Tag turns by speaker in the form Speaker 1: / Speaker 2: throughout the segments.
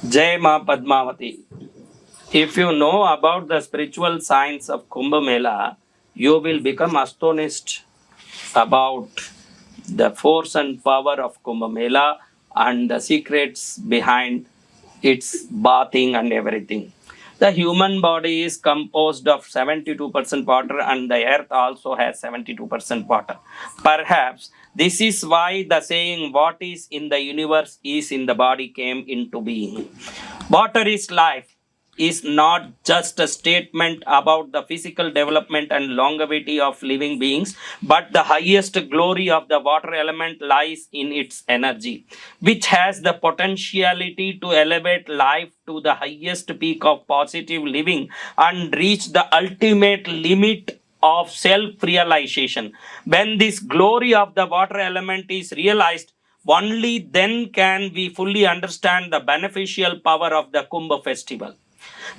Speaker 1: Jai Ma Padmavati. If you know about the spiritual science of Kumbh Mela, you will become astonished about the force and power of Kumbh Mela and the secrets behind its bathing and everything. The human body is composed of 72% water, and the earth also has 72% water. Perhaps this is why the saying, "What is in the universe is in the body," came into being. Water is life is not just a statement about the physical development and longevity of living beings, but the highest glory of the water element lies in its energy, which has the potentiality to elevate life to the highest peak of positive living and reach the ultimate limit of self realization. When this glory of the water element is realized, only then can we fully understand the beneficial power of the Kumbh festival.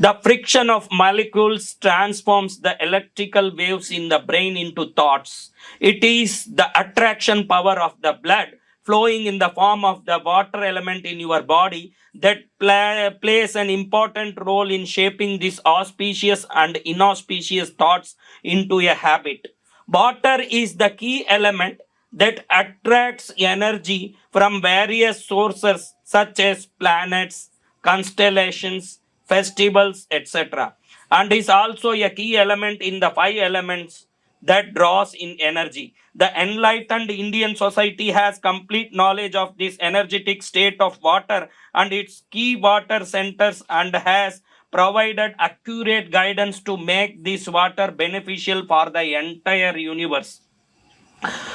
Speaker 1: The friction of molecules transforms the electrical waves in the brain into thoughts. It is the attraction power of the blood flowing in the form of the water element in your body that plays an important role in shaping these auspicious and inauspicious thoughts into a habit. Water is the key element that attracts energy from various sources such as planets, constellations, festivals, etc., and is also a key element in the five elements that draws in energy. The enlightened Indian society has complete knowledge of this energetic state of water and its key water centers and has provided accurate guidance to make this water beneficial for the entire universe.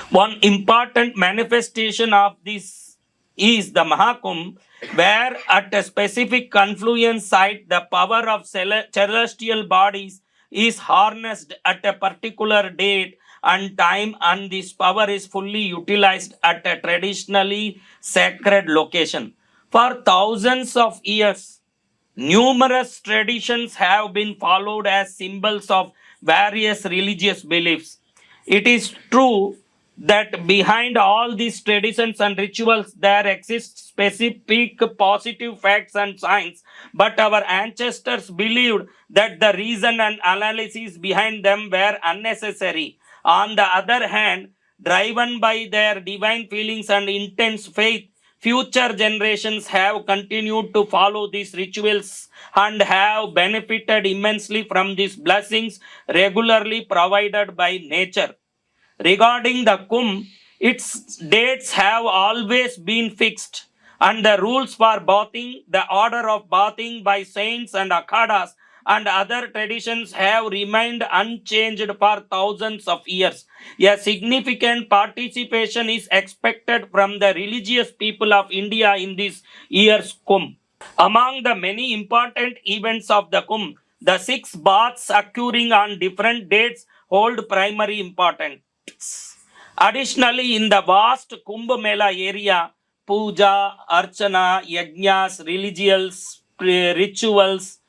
Speaker 1: One important manifestation of this is the Mahakumbh, where at a specific confluence site, the power of celestial bodies is harnessed at a particular date and time, and this power is fully utilized at a traditionally sacred location. For thousands of years, numerous traditions have been followed as symbols of various religious beliefs. It is true that behind all these traditions and rituals there exist specific positive facts and signs, but our ancestors believed that the reason and analysis behind them were unnecessary. On the other hand, driven by their divine feelings and intense faith, future generations have continued to follow these rituals and have benefited immensely from these blessings regularly provided by nature. Regarding the Kumbh, its dates have always been fixed, and the rules for bathing, the order of bathing by saints and akhadas, and other traditions have remained unchanged for thousands of years. A significant participation is expected from the religious people of India in this year's Kumbh. Among the many important events of the Kumbh, the six baths occurring on different dates hold primary importance. Additionally, in the vast Kumbh Mela area, puja, archana, yajnas, religious rituals,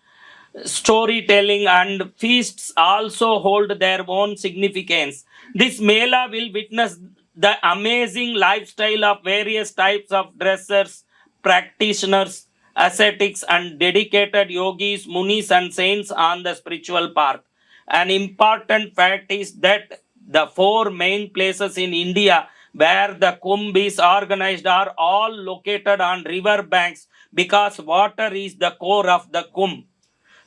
Speaker 1: storytelling, and feasts also hold their own significance. This Mela will witness the amazing lifestyle of various types of dressers, practitioners, ascetics, and dedicated yogis, munis, and saints on the spiritual path. An important fact is that the four main places in India where the Kumbh is organized are all located on river banks because water is the core of the Kumbh.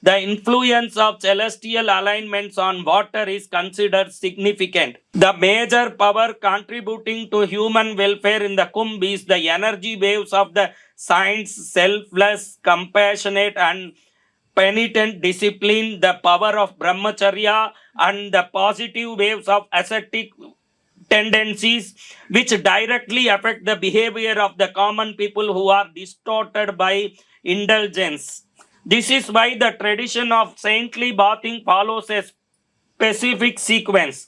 Speaker 1: The influence of celestial alignments on water is considered significant. The major power contributing to human welfare in the Kumbh is the energy waves of the saints, selfless, compassionate, and penitent discipline, the power of brahmacharya, and the positive waves of ascetic tendencies, which directly affect the behavior of the common people who are distorted by indulgence. This is why the tradition of saintly bathing follows a specific sequence.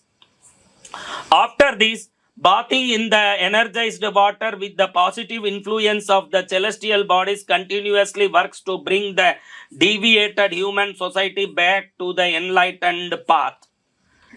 Speaker 1: After this, bathing in the energized water with the positive influence of the celestial bodies continuously works to bring the deviated human society back to the enlightened path.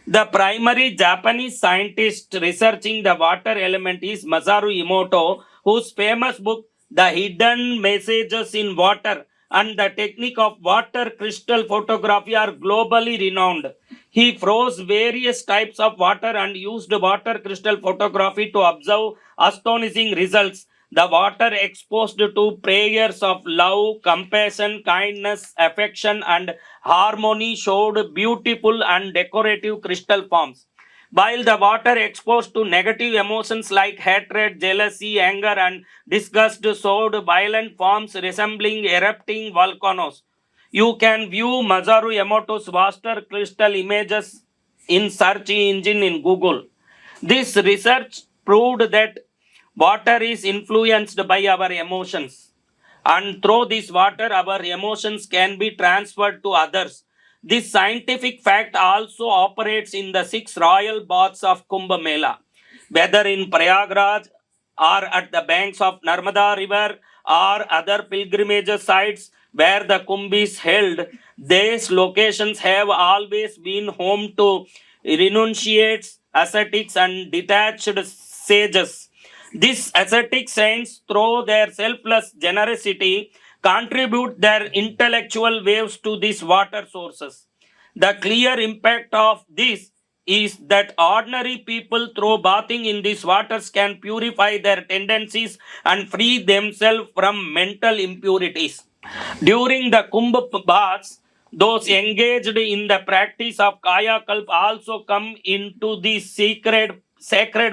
Speaker 1: The primary Japanese scientist researching the water element is Masaru Emoto, whose famous book the hidden messages in water, and the technique of water crystal photography are globally renowned. He froze various types of water and used water crystal photography to observe astonishing results. The water exposed to prayers of love, compassion, kindness, affection, and harmony showed beautiful and decorative crystal forms, while the water exposed to negative emotions like hatred, jealousy, anger, and disgust showed violent forms resembling erupting volcanoes. You can view Masaru Emoto's vaster crystal images in search engine in Google. This research proved that water is influenced by our emotions, and through this water our emotions can be transferred to others. This scientific fact also operates in the 6 royal baths of Kumbh Mela, whether in Prayagraj or at the banks of Narmada River or other pilgrimage sites where the Kumbh is held. These locations have always been home to renunciates, ascetics, and detached sages. These ascetic saints, through their selfless generosity, contribute their intellectual waves to these water sources. The clear impact of this is that ordinary people, through bathing in these waters, can purify their tendencies and free themselves from mental impurities. During the Kumbh baths, those engaged in the practice of Kaya Kalp also come into these sacred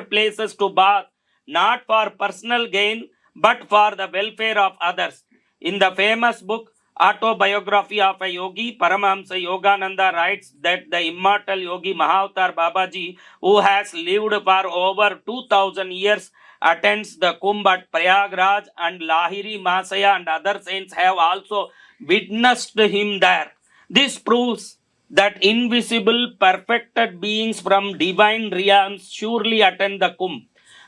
Speaker 1: places to bath, not for personal gain, but for the welfare of others. In the famous book Autobiography of a Yogi, Paramahamsa Yogananda writes that the immortal yogi Mahavatar Babaji, who has lived for over 2000 years, attends the Kumbh at Prayagraj, and Lahiri Mahasaya and other saints have also witnessed him there. This proves that invisible, perfected beings from divine realms surely attend the Kumbh.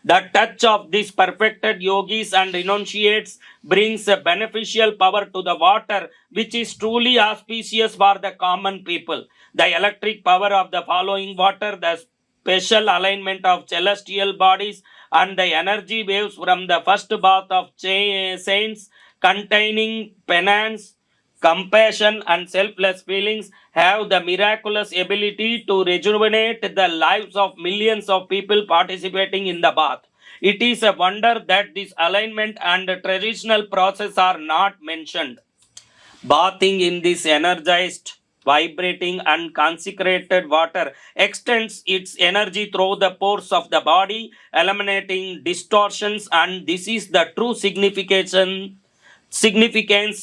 Speaker 1: The touch of these perfected yogis and renunciates brings a beneficial power to the water, which is truly auspicious for the common people. The electric power of the following water, the special alignment of celestial bodies, and the energy waves from the first bath of saints containing penance, compassion, and selfless feelings have the miraculous ability to rejuvenate the lives of millions of people participating in the bath. It is a wonder that this alignment and traditional process are not mentioned. Bathing in this energized, vibrating, and consecrated water extends its energy through the pores of the body, eliminating distortions, and this is the true significance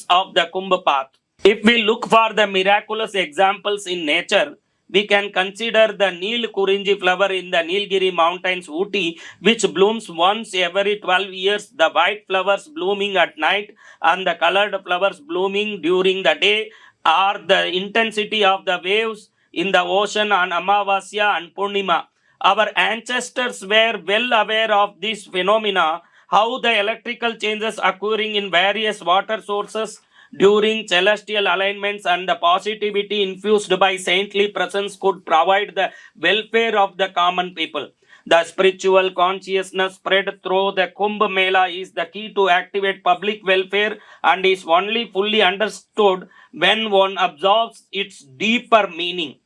Speaker 1: of the Kumbh path. If we look for the miraculous examples in nature, we can consider the Neel Kurinji flower in the Nilgiri mountains, Ooty, which blooms once every 12 years, the white flowers blooming at night and the colored flowers blooming during the day, or the intensity of the waves in the ocean on Amavasya and Purnima. Our ancestors were well aware of this phenomena, how the electrical changes occurring in various water sources during celestial alignments and the positivity infused by saintly presence could provide the welfare of the common people. The spiritual consciousness spread through the Kumbh Mela is the key to activate public welfare and is only fully understood when one absorbs its deeper meaning.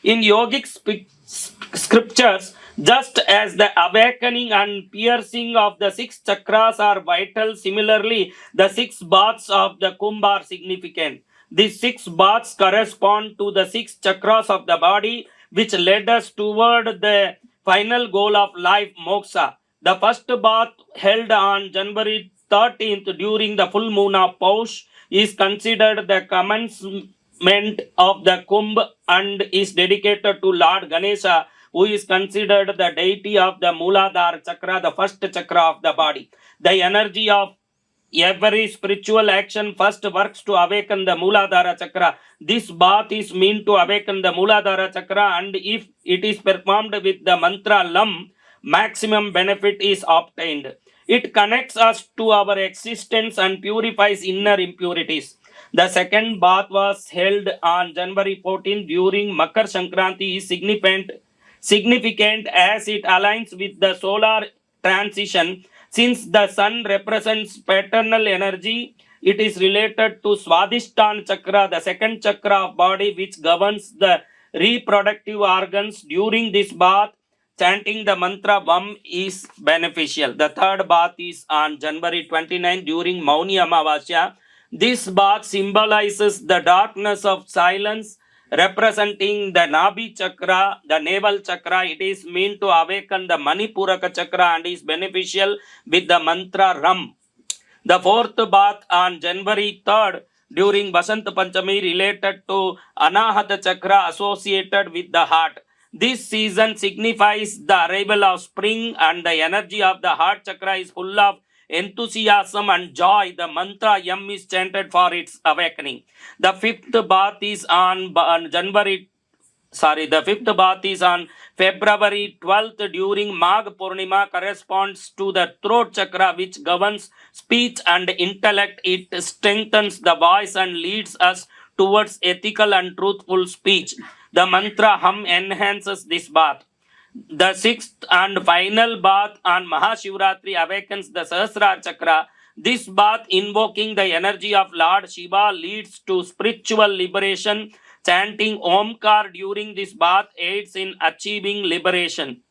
Speaker 1: In yogic scriptures, just as the awakening and piercing of the 6 chakras are vital, similarly, the 6 baths of the Kumbh are significant. These 6 baths correspond to the 6 chakras of the body, which led us toward the final goal of life, moksha. The first bath, held on January 13th during the full moon of Paush, is considered the commencement of the Kumbh and is dedicated to Lord Ganesha, who is considered the deity of the Mooladhara chakra, the first chakra of the body. The energy of every spiritual action first works to awaken the Mooladhara chakra. This bath is meant to awaken the Mooladhara chakra, and if it is performed with the mantra Lam, maximum benefit is obtained. It connects us to our existence and purifies inner impurities. The second bath was held on January 14 during Makar Sankranti is significant as it aligns with the solar transition. Since the sun represents paternal energy, it is related to Swadhisthana chakra, the second chakra of body, which governs the reproductive organs. During this bath, chanting the mantra Vam is beneficial. The third bath is on January 29 during Mauni Amavasya. This bath symbolizes the darkness of silence, representing the Nabhi chakra, the navel chakra. It is meant to awaken the Manipuraka chakra and is beneficial with the mantra Ram. The fourth bath on January 3rd during Basant Panchami related to Anahata Chakra associated with the heart. This season signifies the arrival of spring and the energy of the heart chakra is full of enthusiasm and joy. The mantra Yam is chanted for its awakening. The fifth bath is on the fifth bath is on February 12th during Magh Purnima, corresponds to the throat chakra which governs speech and intellect. It strengthens the voice and leads us towards ethical and truthful speech. The mantra Hum enhances this bath. The sixth and final bath on Mahashivratri awakens the Sahasrara chakra. This bath, invoking the energy of Lord Shiva, leads to spiritual liberation. Chanting Omkar during this bath aids in achieving liberation.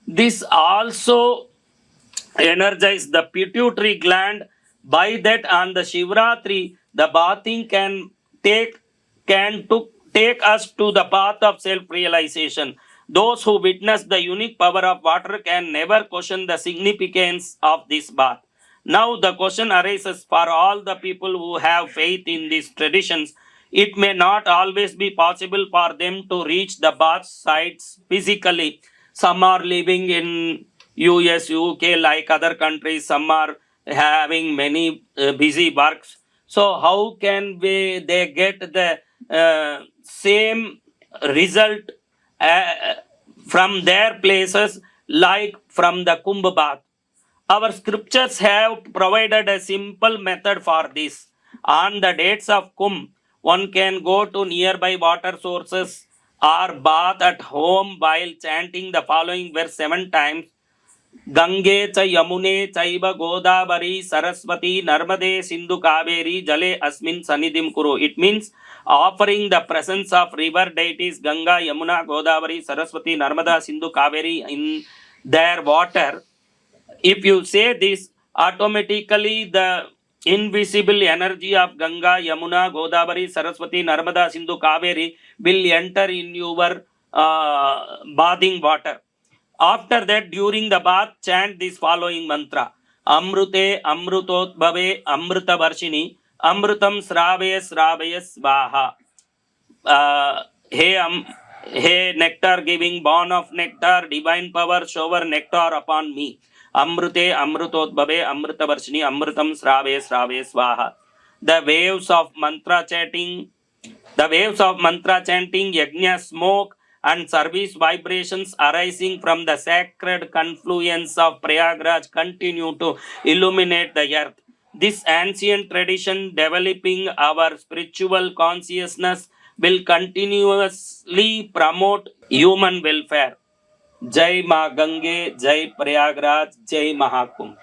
Speaker 1: This also energizes the pituitary gland. By that, on the Shivratri, the bathing take us to the path of self-realization. Those who witness the unique power of water can never question the significance of this bath. Now the question arises for all the people who have faith in these traditions. It may not always be possible for them to reach the bath sites physically. Some are living in US, UK, like other countries. Some are having many busy works. So how can they get the same result uh, from their places like from the Kumbh bath? Our scriptures have provided a simple method for this. On the dates of Kumbh, one can go to nearby water sources or bath at home while chanting the following verse 7 times. Gange cha Yamune chaiva Godavari Saraswati Narmade Sindhu Kaveri Jale Asmin Sanidim Kuru. It means offering the presence of river deities Ganga, Yamuna, Godavari, Saraswati, Narmada, Sindhu, Kaveri in their water. If you say this, automatically the invisible energy of Ganga, Yamuna, Godavari, Saraswati, Narmada, Sindhu, Kaveri will enter in your bathing water. After that, during the bath, chant this following mantra. Amrute Amrutotbhave Amrita Varshini Amrutam Sravaya Sravaya Svaha. Hey nectar giving, born of nectar, divine power, shower nectar upon me. Amrute Amrutotbhave Amrita Varshini Amrutam Sravaya Sravaya Svaha. The waves of mantra chanting, yajna smoke, and service vibrations arising from the sacred confluence of Prayagraj continue to illuminate the earth. This ancient tradition developing our spiritual consciousness will continuously promote human welfare. Jai Ma Gange, Jai Prayagraj, Jai Mahakumbh.